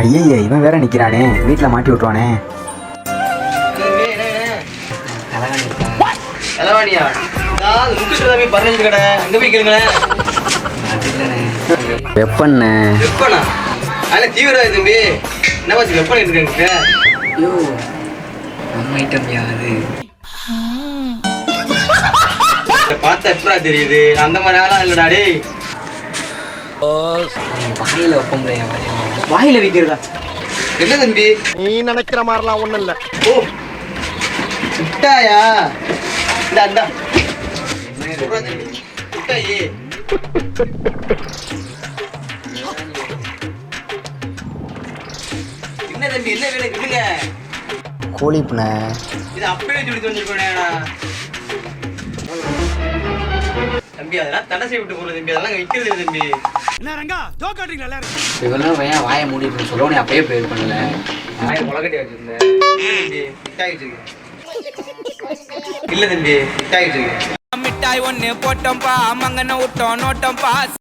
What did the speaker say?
ஐயே இவன் வேற நிக்கிறானே, வீட்டுல மாட்டி விட்டுருவானே. தலைவாணியா முக்கிட்டு தம்பி 15 கடை அங்க போய் கேளுங்களேன். வெப்பண்ண வெப்பனா அதில் தீவிரவாதி தம்பி. என்ன பார்த்து வெப்பன் இருக்காங்க. ஐயோ நம்ம ஐட்டம் யாது பார்த்தா எப்படா தெரியுது? அந்த மாதிரி ஆளா இல்லடா டேய். வாயில வைப்ப முடியாது. வாயில வைக்கிறதா? என்ன தம்பி நீ நினைக்கிற மாதிரிலாம் ஒண்ணும் இல்ல. ஓ முட்டாயா? இந்தா முட்டாயி. என்ன தம்பி என்ன வேலை விடுங்க. கோழிப்புண்ண இது அப்பவே சொல்லி வந்துருக்கோனேடா தம்பி. அதெல்லாம் தடை செய்யப்பட்டு போறது தம்பி. அதெல்லாம் விற்கிறது இல்லை தம்பி. என்ன ரங்கா ஜோக் காட்டுறீங்களா எல்லாரும்? இவெல்லாம் ஏன் வாயை மூடிட்டு சொல்லணும், அப்பயே ப்ரே பண்ணல. முளகட்டி வச்சிருந்தேன் தம்பி. மிட்டாய் வச்சிருக்கேன். இல்ல தம்பி மிட்டாய் வச்சிருக்கேன். மிட்டாய் ஒண்ணு போட்டோம்பா, மங்கன விட்டோம் நோட்டோம்பா.